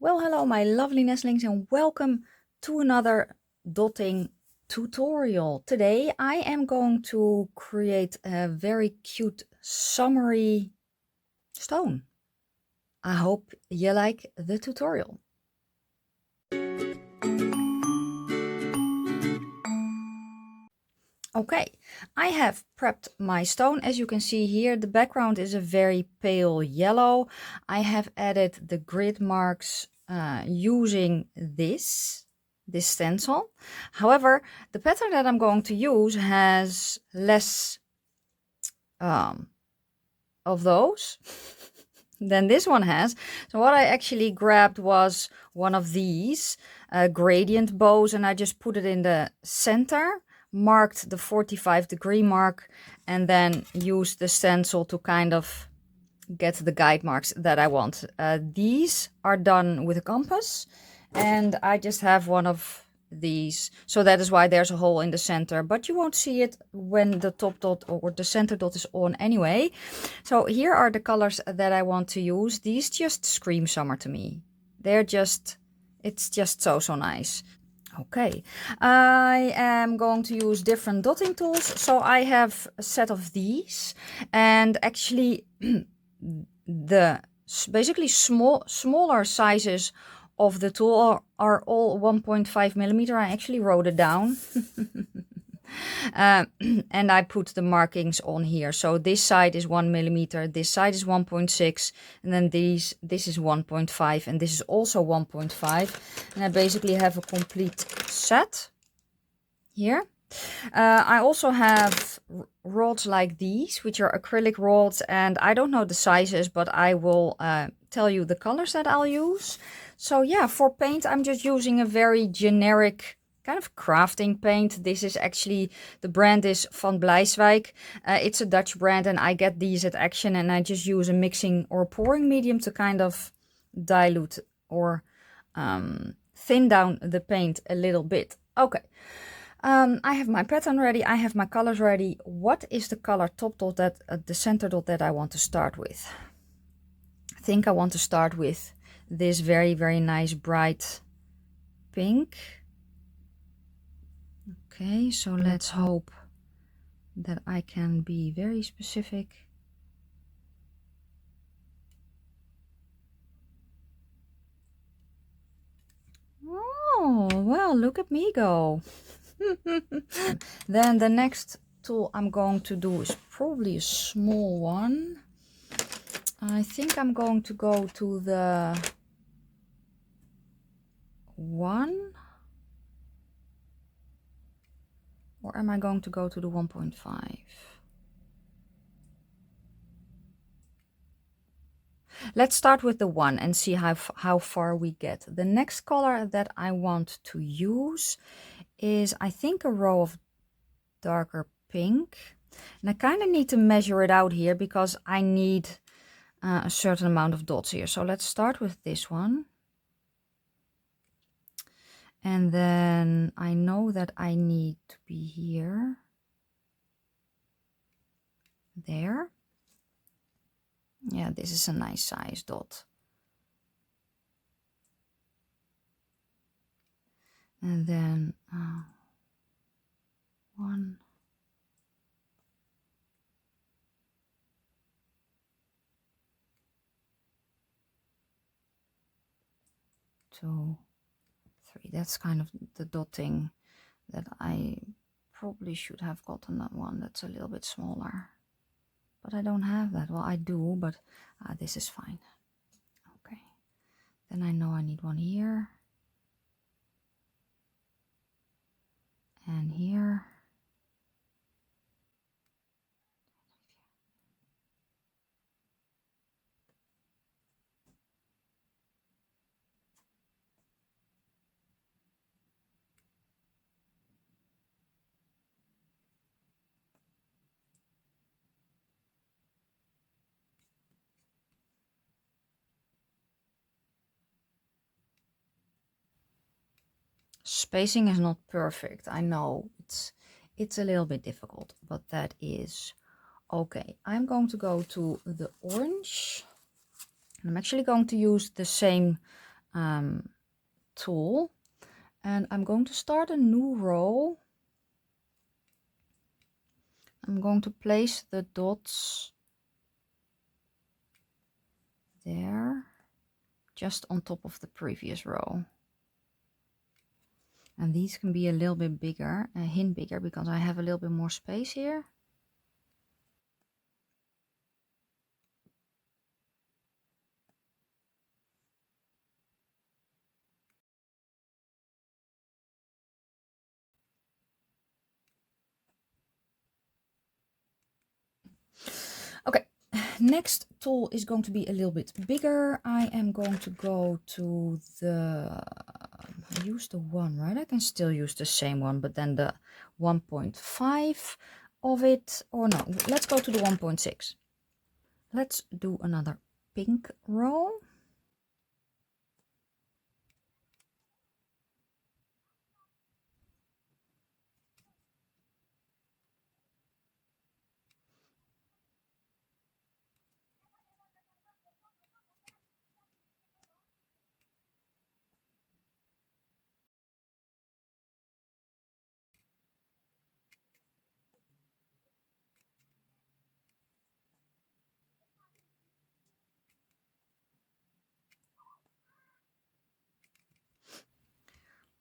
Well, hello my lovely nestlings and welcome to another dotting tutorial. Today I am going to create a very cute summery stone. I hope you like the tutorial. Okay, I have prepped my stone. As you can see here, the background is a very pale yellow. I have added the grid marks using this stencil. However, the pattern that I'm going to use has less of those than this one has. So what I actually grabbed was one of these gradient bows, and I just put it in the center, marked the 45-degree mark, and then used the stencil to kind of get the guide marks that I want. These are done with a compass, and I just have one of these, so that is why there's a hole in the center, but you won't see it when the top dot or the center dot is on anyway. So here are the colors that I want to use. These just scream summer to me. It's just so nice. Okay, I am going to use different dotting tools. So I have a set of these, and actually the basically smaller sizes of the tool are all 1.5 millimeter. I actually wrote it down. And I put the markings on here. So this side is 1 millimeter, this side is 1.6, and then this is 1.5, and this is also 1.5. And I basically have a complete set here. I also have rods like these, which are acrylic rods, and I don't know the sizes, but I will tell you the colors that I'll use. So yeah, for paint, I'm just using a very generic kind of crafting paint. This is actually, the brand is Van Bleiswijk. It's a Dutch brand, and I get these at Action, and I just use a mixing or pouring medium to kind of dilute or thin down the paint a little bit. Okay. I have my pattern ready, I have my colors ready. What is the color top dot that the center dot that I want to start with? I think I want to start with this very nice bright pink. Okay, so let's hope that I can be very specific. Oh, well, look at me go. Then the next tool I'm going to do is probably a small one. I think I'm going to go to the 1, or am I going to go to the 1.5? Let's start with the 1 and see how far we get. The next color that I want to use is, I think, a row of darker pink. And I kind of need to measure it out here because I need a certain amount of dots here. So let's start with this one. And then I know that I need to be here. There. Yeah, this is a nice size dot. And then 1. 2, 3. That's kind of the dotting that I probably should have gotten that one. That's a little bit smaller. But I don't have that. Well, I do, but this is fine. Okay. Then I know I need one here. And here. Spacing is not perfect. I know it's a little bit difficult, but that is okay. I'm going to go to the orange. I'm actually going to use the same tool, and I'm going to start a new row. I'm going to place the dots there, just on top of the previous row. And these can be a little bit bigger, a hint bigger, because I have a little bit more space here. Okay, next tool is going to be a little bit bigger. I am going to go to the, I use the one, right? I can still use the same one, but then the 1.5 of it, or no, let's go to the 1.6. Let's do another pink row.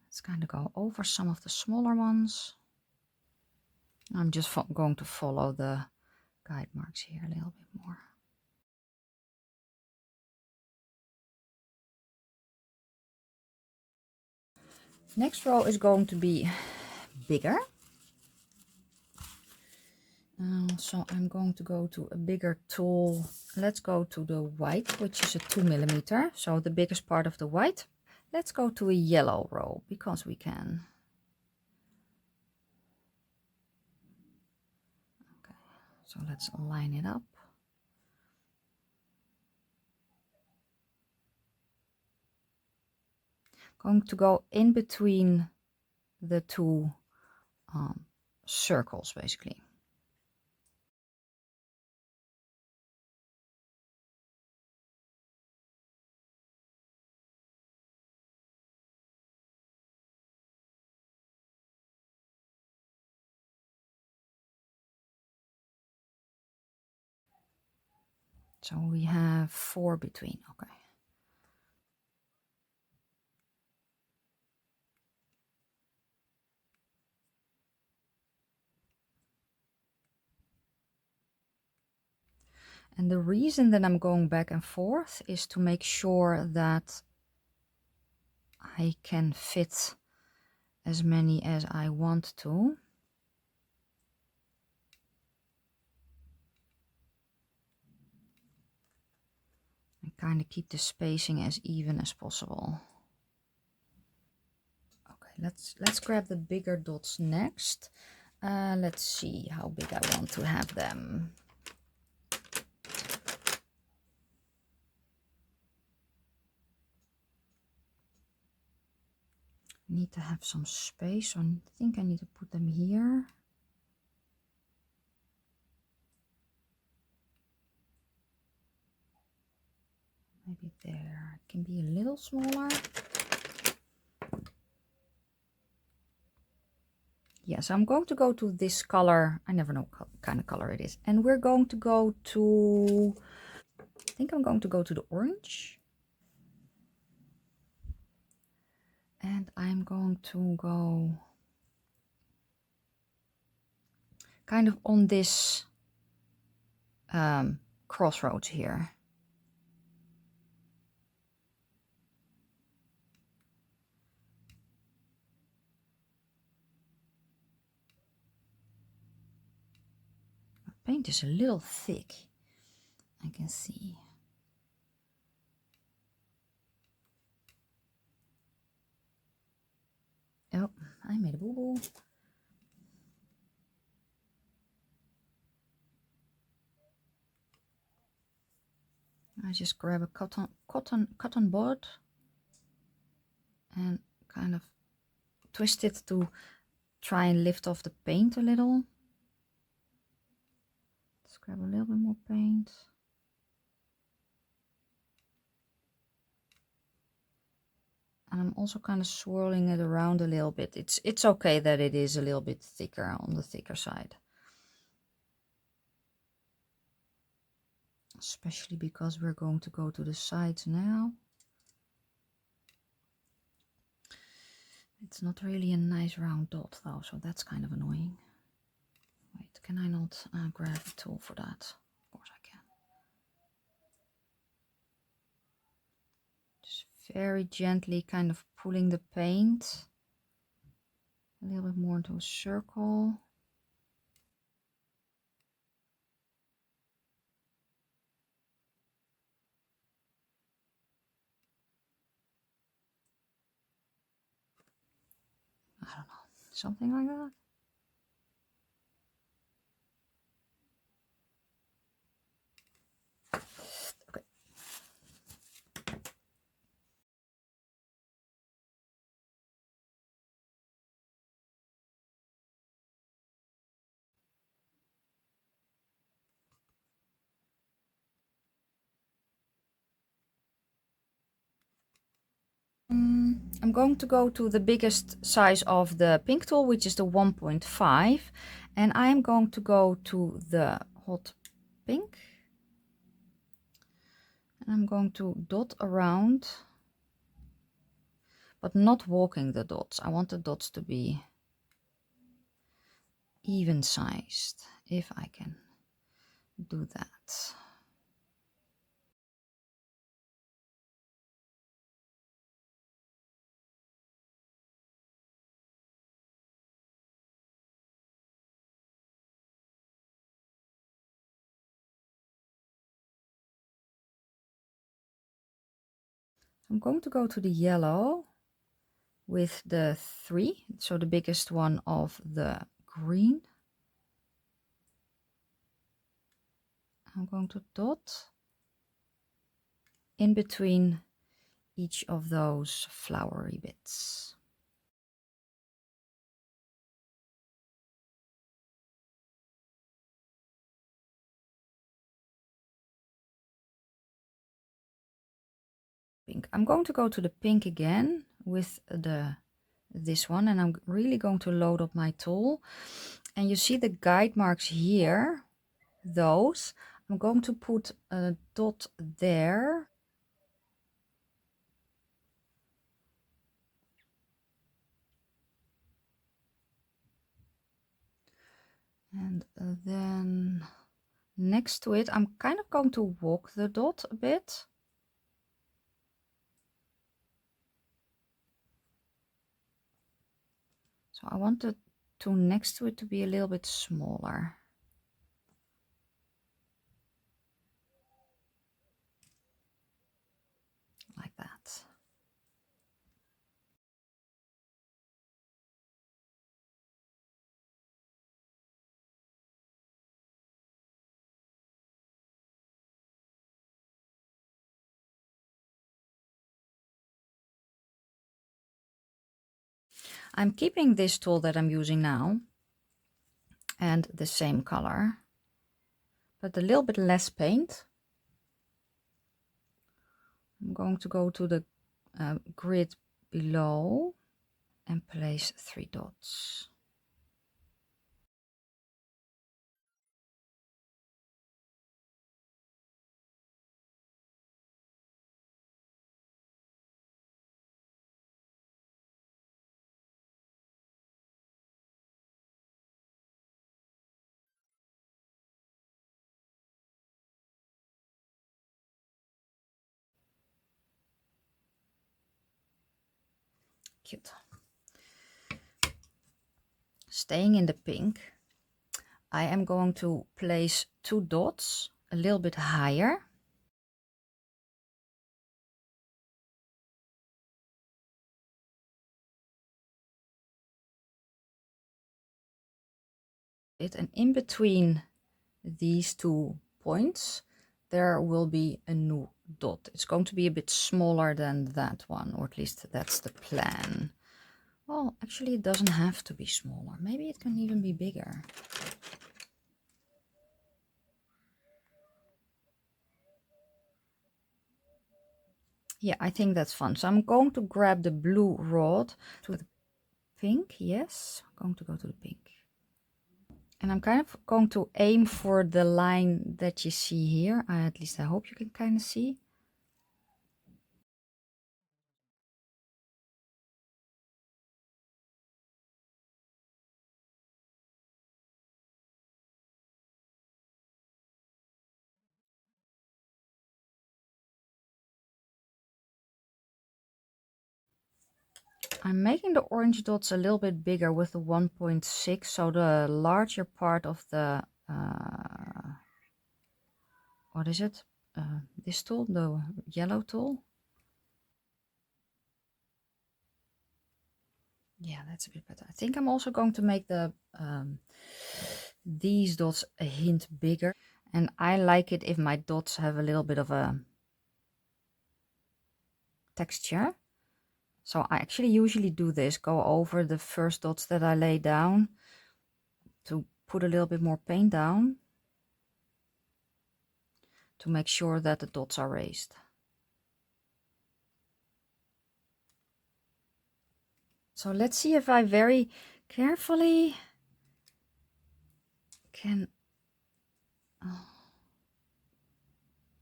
Let's kind of go over some of the smaller ones. I'm just going to follow the guide marks here a little bit more. Next row is going to be bigger. So I'm going to go to a bigger tool. Let's go to the white, which is a 2mm, so the biggest part of the white. Let's go to a yellow row, because we can. Okay, so let's line it up. Going to go in between the two circles, basically. So we have 4 between, okay. And the reason that I'm going back and forth is to make sure that I can fit as many as I want to. And kind of keep the spacing as even as possible. Okay, let's grab the bigger dots next. Let's see how big I want to have them. Need to have some space, so I think I need to put them here. Maybe there. It can be a little smaller. Yes, I'm going to go to this color. I never know what kind of color it is. And we're going to go to, I think I'm going to go to the orange. And I'm going to go kind of on this crossroads here. The paint is a little thick, I can see. Oh, I made a boo-boo. I just grab a cotton bud and kind of twist it to try and lift off the paint a little. Let's grab a little bit more paint. And I'm also kind of swirling it around a little bit. It's okay that it is a little bit thicker, on the thicker side. Especially because we're going to go to the sides now. It's not really a nice round dot though, so that's kind of annoying. Wait, can I not grab a tool for that? Of course I can. Just very gently kind of pulling the paint a little bit more into a circle. I don't know, something like that. Okay. I'm going to go to the biggest size of the pink tool, which is the 1.5, and I am going to go to the hot pink, and I'm going to dot around, but not walking the dots. I want the dots to be even sized, if I can do that. I'm going to go to the yellow with the 3, so the biggest one of the green. I'm going to dot in between each of those flowery bits. Pink. I'm going to go to the pink again with this one, and I'm really going to load up my tool. And you see the guide marks here, those. I'm going to put a dot there. And then next to it, I'm kind of going to walk the dot a bit. So I want the two next to it to be a little bit smaller. Like that. I'm keeping this tool that I'm using now and the same color, but a little bit less paint. I'm going to go to the grid below and place 3 dots. Cute. Staying in the pink, I am going to place 2 dots a little bit higher. And in between these 2 points, there will be a new dot. It's going to be a bit smaller than that one, or at least that's the plan. Well, actually it doesn't have to be smaller. Maybe it can even be bigger. Yeah, I think that's fun. So I'm going to grab the blue rod to the pink. Yes, I'm going to go to the pink. And I'm kind of going to aim for the line that you see here. At least I hope you can kind of see. I'm making the orange dots a little bit bigger with the 1.6, so the larger part of the, what is it? This tool, the yellow tool. Yeah, that's a bit better. I think I'm also going to make the these dots a hint bigger. And I like it if my dots have a little bit of a texture. So I actually usually do this, go over the first dots that I lay down to put a little bit more paint down to make sure that the dots are raised. So let's see if I very carefully can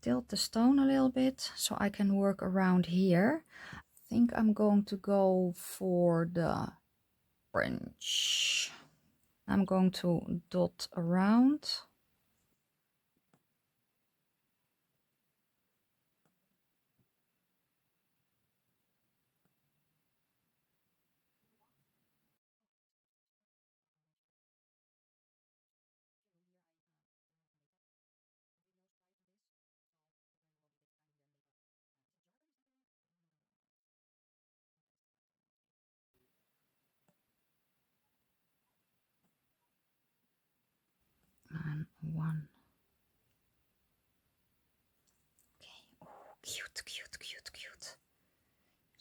tilt the stone a little bit so I can work around here. I think I'm going to go for the orange. I'm going to dot around. And one. Okay. Oh, cute, cute, cute, cute.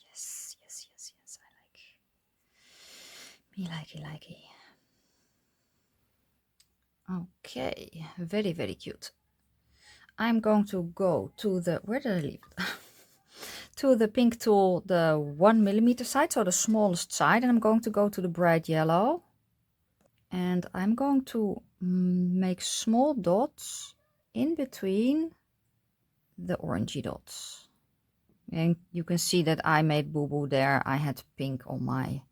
Yes, yes, yes, yes. I like. Me likey, likey. Okay, very, very cute. I'm going to go to the, where did I leave it? To the pink tool, the 1mm side, so the smallest side, and I'm going to go to the bright yellow. And I'm going to make small dots in between the orangey dots. And you can see that I made boo-boo there. I had pink on my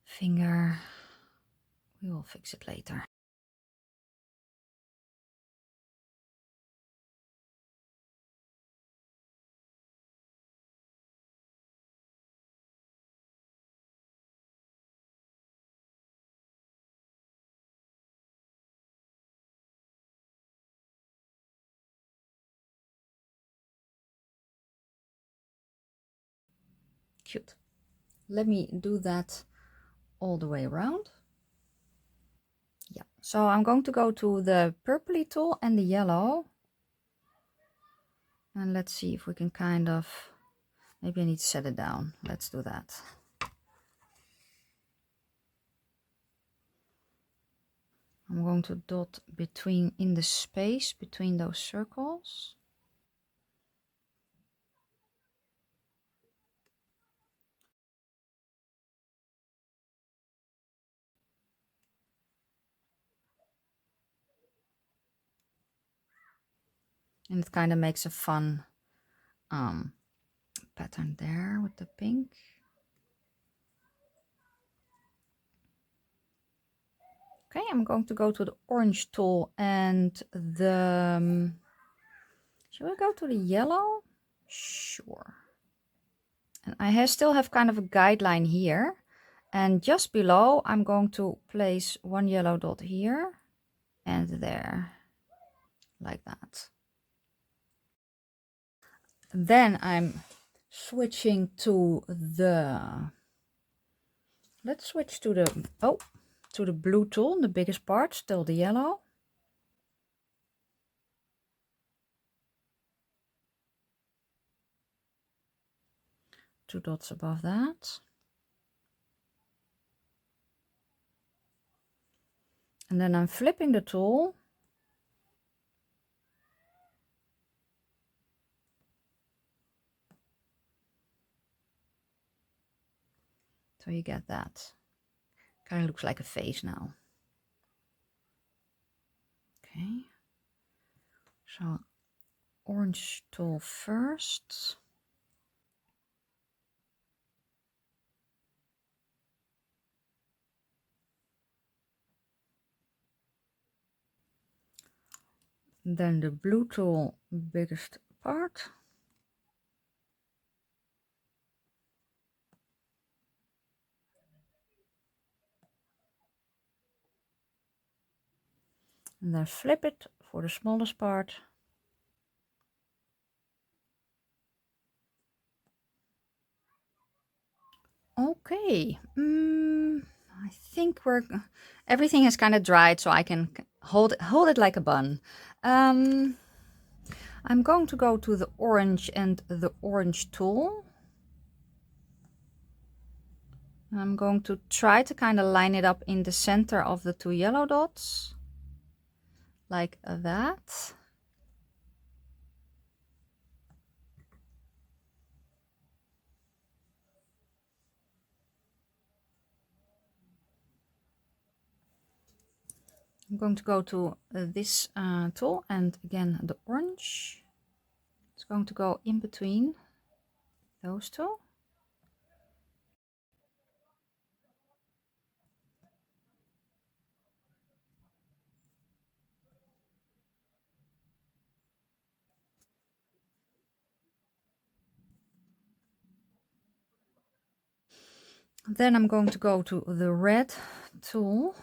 finger. We will fix it later. Cute. Let me do that all the way around. Yeah, so I'm going to go to the purpley tool and the yellow. And let's see if we can kind of, maybe I need to set it down. Let's do that. I'm going to dot between, in the space between those circles. And it kind of makes a fun pattern there with the pink. Okay, I'm going to go to the orange tool and the, shall we go to the yellow? Sure. And I still have kind of a guideline here. And just below, I'm going to place one yellow dot here and there, like that. Then I'm switching to the, let's switch to the, oh, to the blue tool, the biggest part, still the yellow. Two dots above that. And then I'm flipping the tool. So you get that. Kind of looks like a face now. Okay. So orange tool first. Then the blue tool, biggest part. And then flip it for the smallest part. Okay. I think everything has kind of dried, so I can hold it like a bun. I'm going to go to the orange and the orange tool. I'm going to try to kind of line it up in the center of the two yellow dots, like that. I'm going to go to this tool and again the orange. It's going to go in between those two. Then I'm going to go to the red tool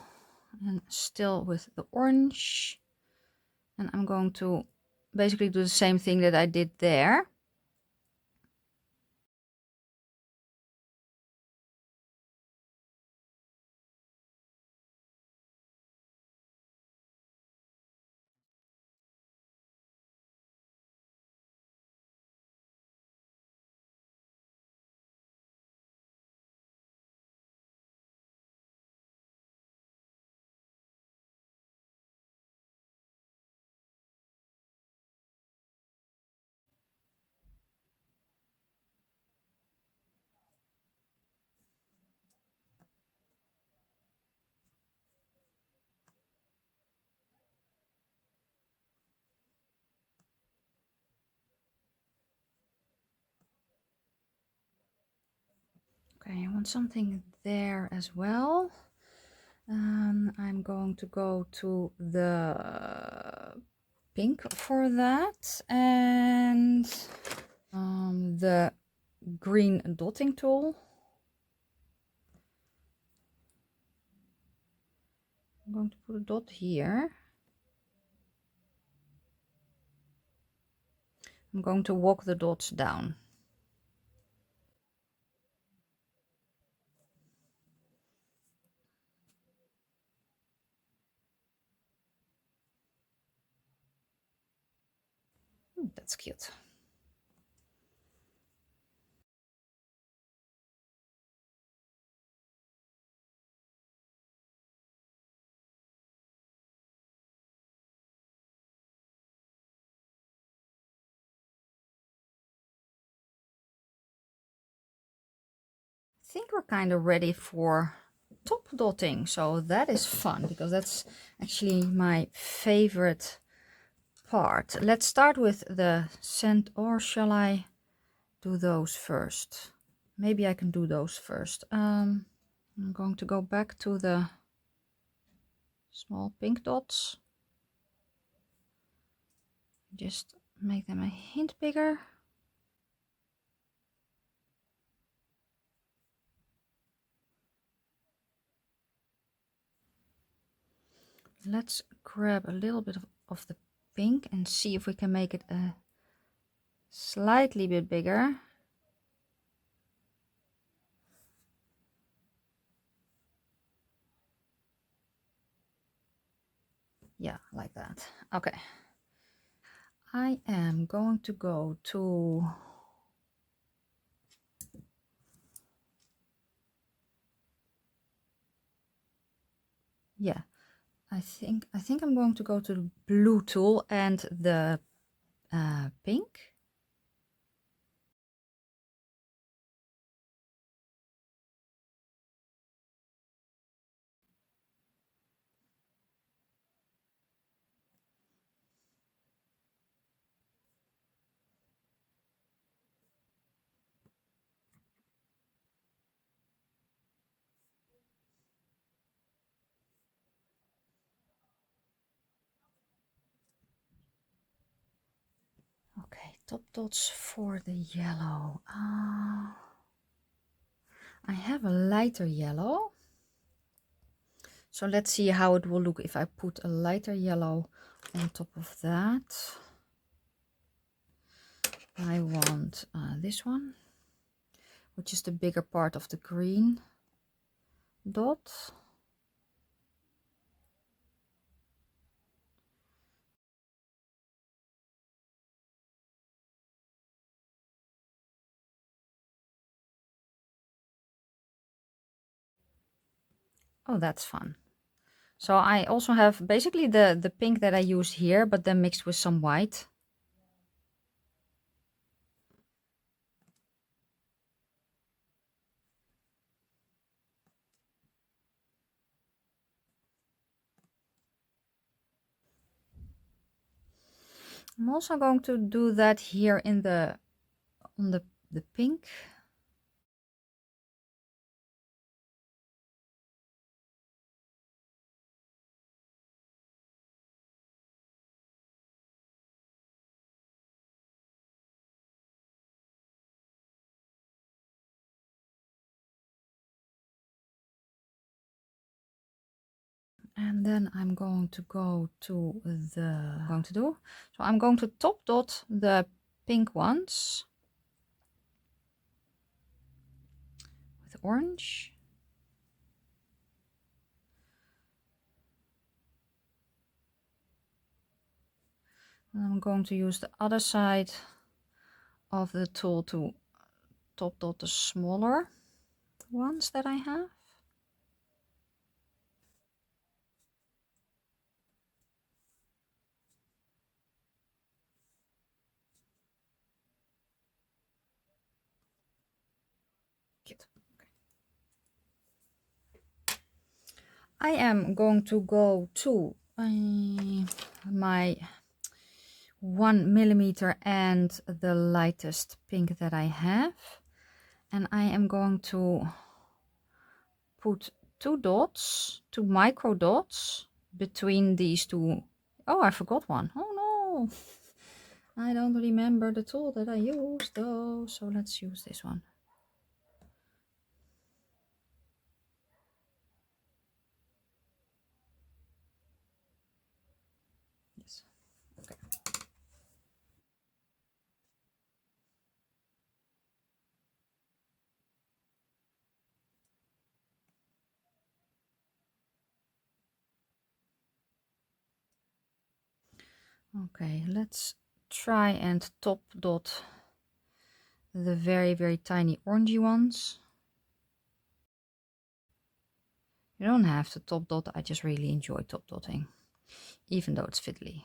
and still with the orange. And I'm going to basically do the same thing that I did there. Okay, I want something there as well. I'm going to go to the pink for that and the green dotting tool. I'm going to put a dot here. I'm going to walk the dots down. That's cute. I think we're kind of ready for top dotting, so that is fun because that's actually my favorite part. Let's start with the scent, or shall I do those first? Maybe I can do those first. I'm going to go back to the small pink dots. Just make them a hint bigger. Let's grab a little bit of the pink and see if we can make it a slightly bit bigger. Yeah, like that. Okay. I am going to go to I think I'm going to go to the blue tool and the pink. top dots for the yellow. I have a lighter yellow. So let's see how it will look if I put a lighter yellow on top of that. I want this one, which is the bigger part of the green dot. Oh, that's fun. So I also have basically the pink that I used here, but then mixed with some white. I'm also going to do that here in on the pink. And then I'm going to go to so I'm going to top dot the pink ones with orange. And I'm going to use the other side of the tool to top dot the smaller ones that I have. Good. Okay. I am going to go to my 1mm and the lightest pink that I have, and I am going to put two micro dots between these two. Oh, I forgot one. Oh no, I don't remember the tool that I used though, so let's use this one. Yes. Okay. Okay, let's try and top dot the very tiny orangey ones. You don't have to top dot, I just really enjoy top dotting, even though it's fiddly.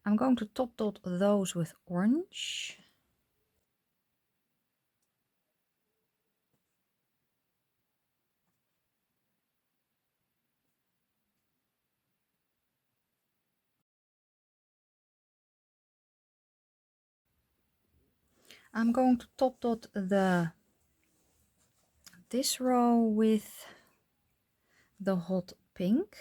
I'm going to top dot those with orange. I'm going to top dot this row with the hot pink.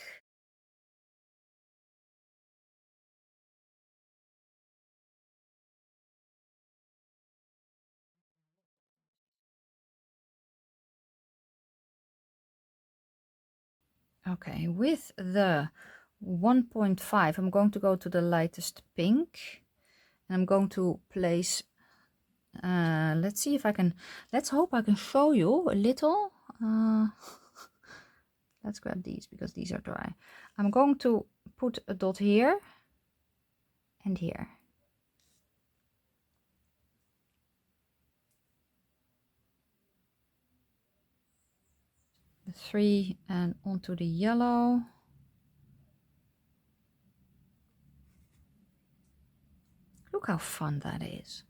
Okay, with the 1.5, I'm going to go to the lightest pink. And I'm going to place, let's see if I can, let's hope I can show you a little. Let's grab these because these are dry. I'm going to put a dot here and here. The 3 and onto the yellow. Look how fun that is.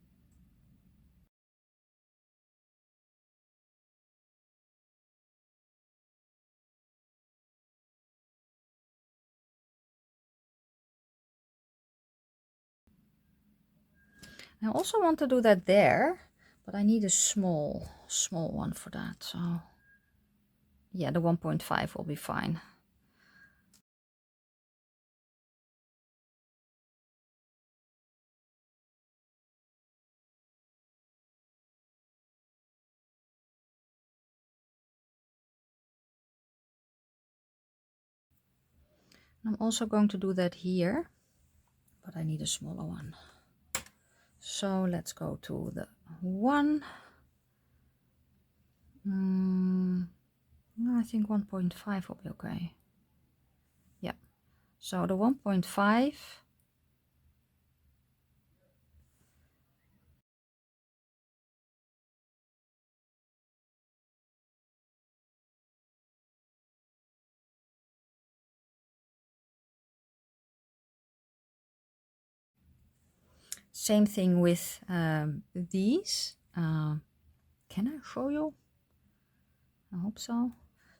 I also want to do that there, but I need a small one for that. So Yeah, the 1.5 will be fine. I'm also going to do that here, but I need a smaller one. So let's go to the 1. I think 1.5 will be okay. Yeah. So the 1.5. Same thing with these. Can I show you? I hope so.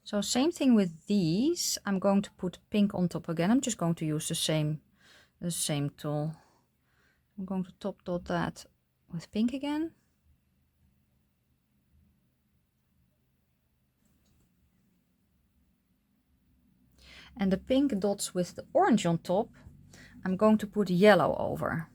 So same thing with these. I'm going to put pink on top again. I'm just going to use the same tool. I'm going to top dot that with pink again. And the pink dots with the orange on top, I'm going to put yellow over.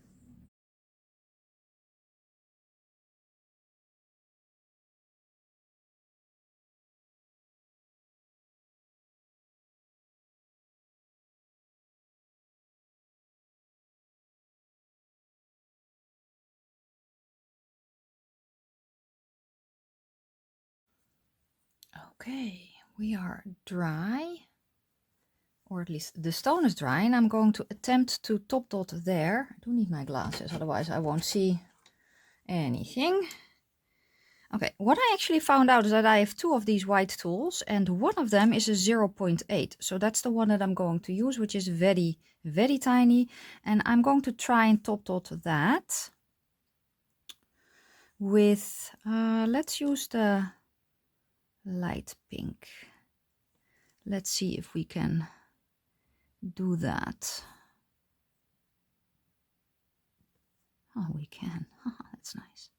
Okay, we are dry, or at least the stone is dry, and I'm going to attempt to top dot there. I do need my glasses, otherwise I won't see anything. Okay, what I actually found out is that I have 2 of these white tools, and one of them is a 0.8. So that's the one that I'm going to use, which is very, very tiny. And I'm going to try and top dot that with, let's use the light pink. Let's see if we can do that. Oh, we can. That's nice.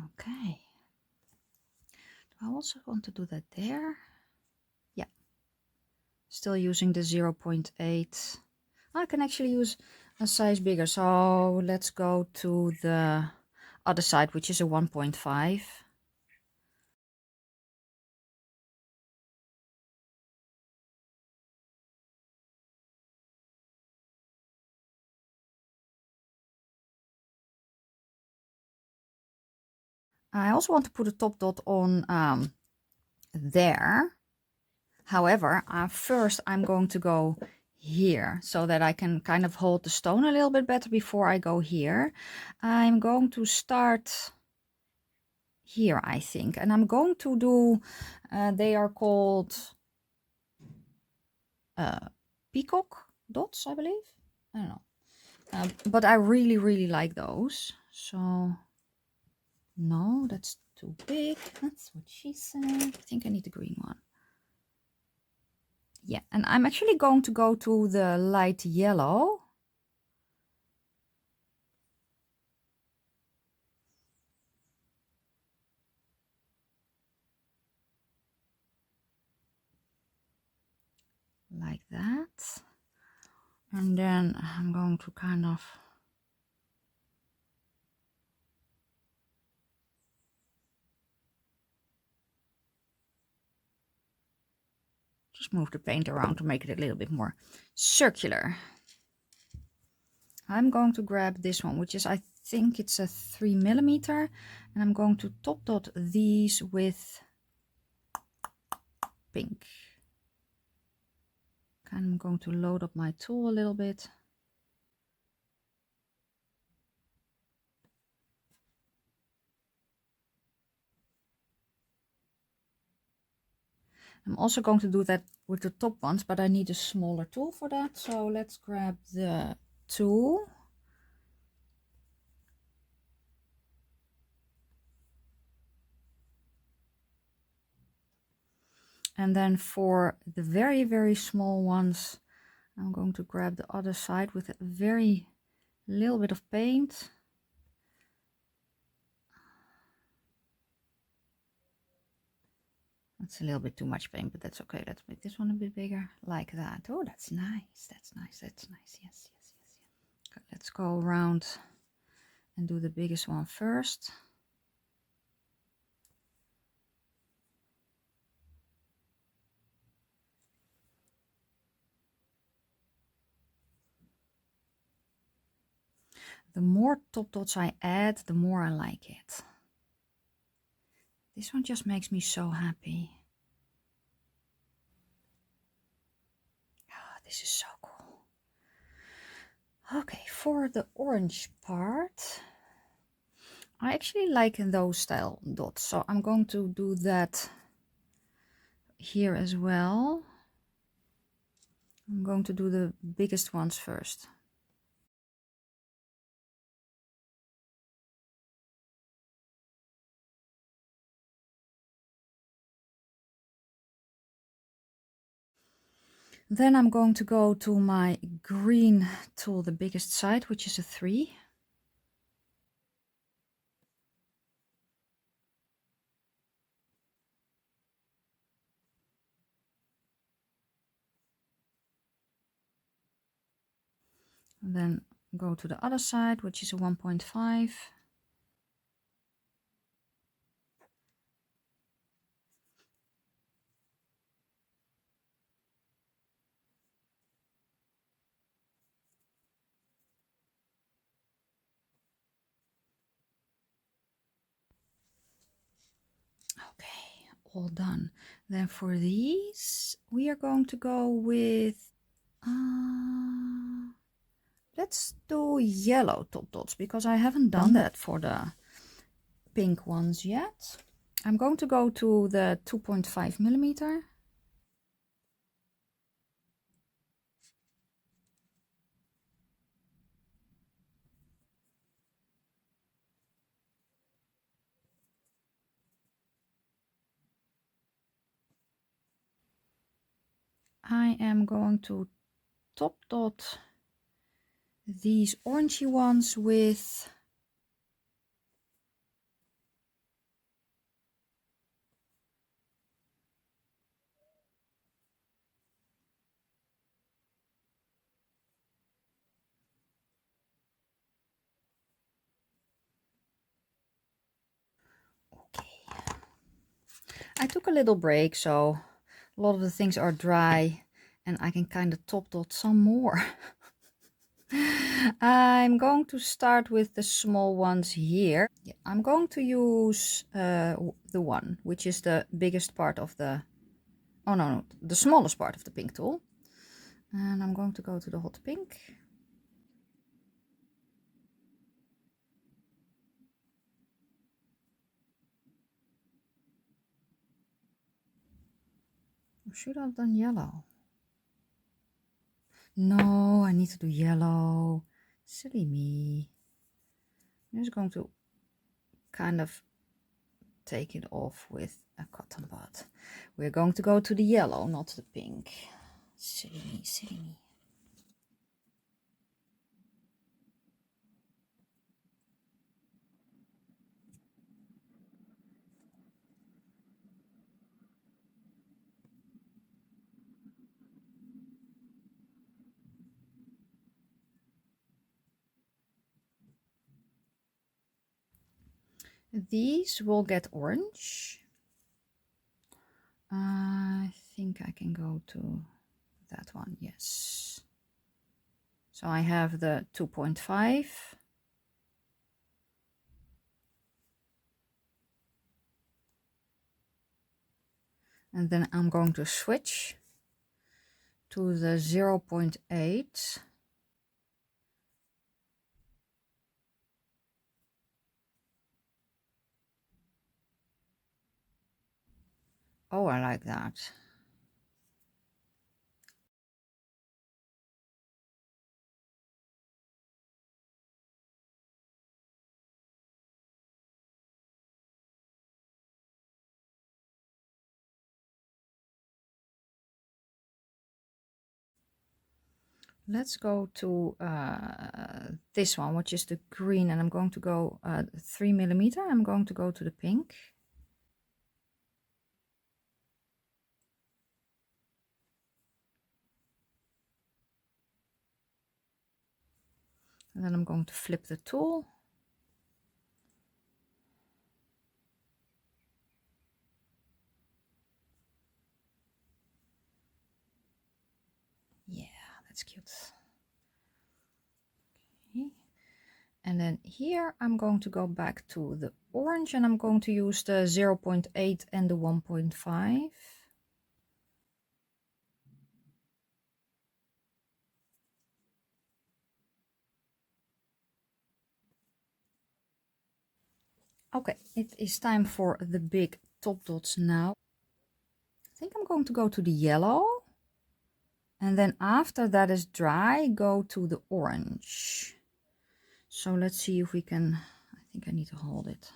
Okay. Do I also want to do that there? Yeah. Still using the 0.8. I can actually use a size bigger. So let's go to the other side, which is a 1.5. I also want to put a top dot on there. However, first I'm going to go here so that I can kind of hold the stone a little bit better before I go here. I'm going to start here, I think, and I'm going to do, they are called peacock dots, I believe. I don't know. But I really, really like those. So, no, that's too big. That's what she said. I think I need the green one. Yeah, and I'm actually going to go to the light yellow. Like that. And then I'm going to kind of just move the paint around to make it a little bit more circular. I'm going to grab this one, which is, I think it's a 3mm, and I'm going to top dot these with pink. I'm going to load up my tool a little bit. I'm also going to do that with the top ones, but I need a smaller tool for that. So let's grab the tool. And then for the very, very small ones, I'm going to grab the other side with a very little bit of paint. It's a little bit too much paint, but that's okay. Let's make this one a bit bigger, like that. Oh, that's nice. That's nice. That's nice. Yes, yes, yes, yes. Okay, let's go around and do the biggest one first. The more top dots I add, the more I like it. This one just makes me so happy. Oh, this is so cool. Okay, for the orange part, I actually like those style dots, so I'm going to do that here as well. I'm going to do the biggest ones first. Then I'm going to go to my green tool, the biggest side, which is a 3. And then go to the other side, which is a 1.5. Okay, all done. Then for these, we are going to go with, let's do yellow top dots, because I haven't done that for the pink ones yet. I'm going to go to the 2.5 millimeter. I am going to top dot these orangey ones with, okay. I took a little break, so a lot of the things are dry and I can kind of top dot some more. I'm going to start with the small ones here. Yeah, I'm going to use the one, which is the biggest part of the, oh no, the smallest part of the pink tool. And I'm going to go to the hot pink. Or should I have done yellow? No, I need to do yellow. Silly me. I'm just going to kind of take it off with a cotton bud. We're going to go to the yellow, not the pink. Silly me, silly me. These will get orange. I think I can go to that one, yes. So I have the 2.5. And then I'm going to switch to the 0.8. Oh, I like that. Let's go to this one, which is the green, and I'm going to go 3 millimeter. I'm going to go to the pink. And then I'm going to flip the tool. Yeah, that's cute. Okay. And then here I'm going to go back to the orange and I'm going to use the 0.8 and the 1.5. Okay, it is time for the big top dots now. I think I'm going to go to the yellow. And then after that is dry, go to the orange. So let's see if we can, I think I need to hold it.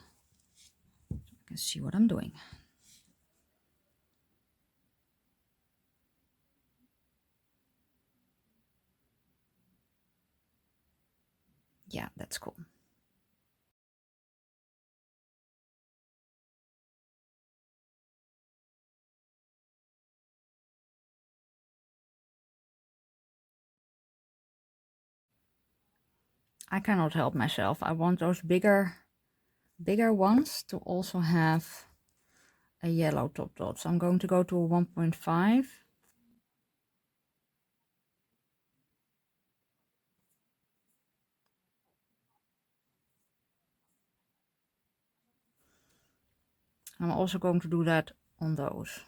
So I can see what I'm doing. Yeah, that's cool. I cannot help myself. I want those bigger ones to also have a yellow top dot. So I'm going to go to a 1.5. I'm also going to do that on those.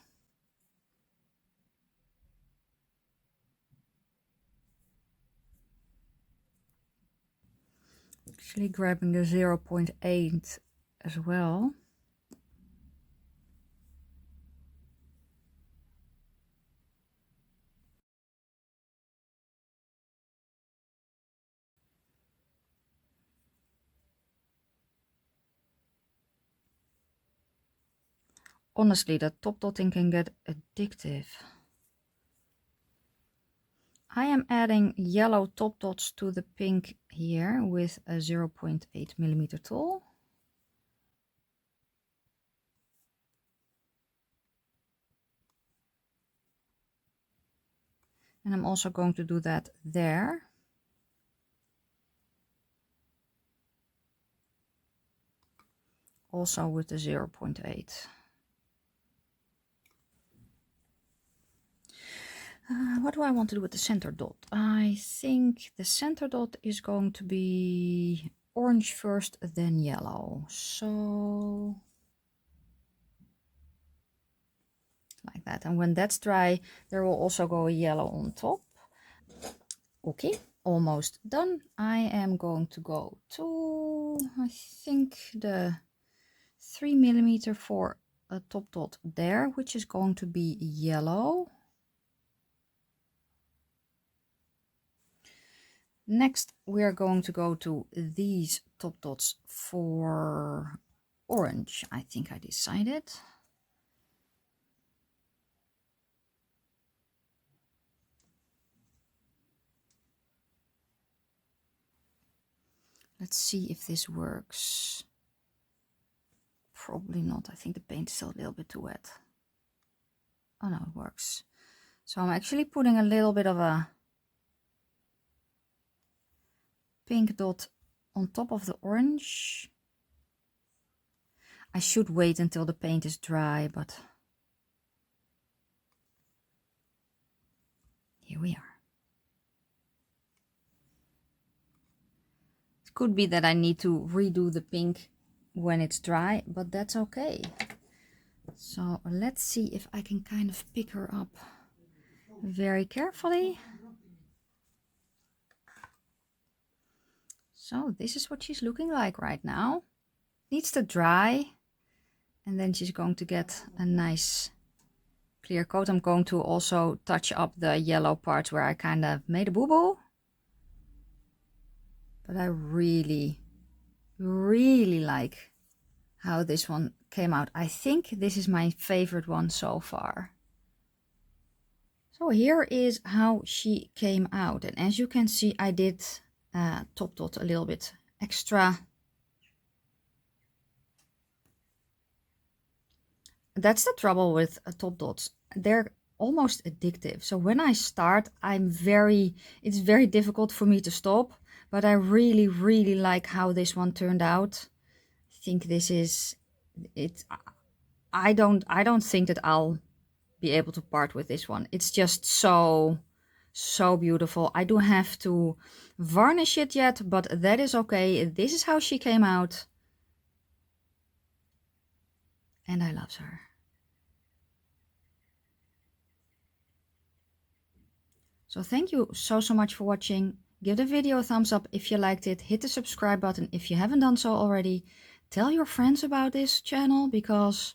Actually grabbing the 0.8 as well. Honestly, that top dotting can get addictive. I am adding yellow top dots to the pink here with a 0.8 millimeter tool. And I'm also going to do that there. Also with the 0.8. What do I want to do with the center dot? I think the center dot is going to be orange first, then yellow. So like that. And when that's dry, there will also go a yellow on top. Okay, almost done. I am going to go to, I think, the 3 millimeter for a top dot there, which is going to be yellow. Next, we are going to go to these top dots for orange. I think I decided. Let's see if this works. Probably not. I think the paint is still a little bit too wet. Oh no, it works. So I'm actually putting a little bit of a pink dot on top of the orange. I should wait until the paint is dry, but here we are. It could be that I need to redo the pink when it's dry, but that's okay. So let's see if I can kind of pick her up very carefully. So this is what she's looking like right now. Needs to dry, and then she's going to get a nice clear coat. I'm going to also touch up the yellow parts where I kind of made a boo-boo. But I really like how this one came out. I think this is my favorite one so far. So here is how she came out. And as you can see, I did top dot a little bit extra. That's the trouble with top dots. They're almost addictive. So when I start, it's very difficult for me to stop. But I really, really like how this one turned out. I think this is it. I don't think that I'll be able to part with this one. It's just so beautiful. I do have to varnish it yet, but that is okay. This is how she came out. And I love her. So thank you so much for watching. Give the video a thumbs up if you liked it. Hit the subscribe button if you haven't done so already. Tell your friends about this channel, because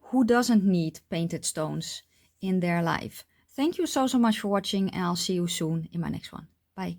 who doesn't need painted stones in their life? Thank you so much for watching, and I'll see you soon in my next one. Bye.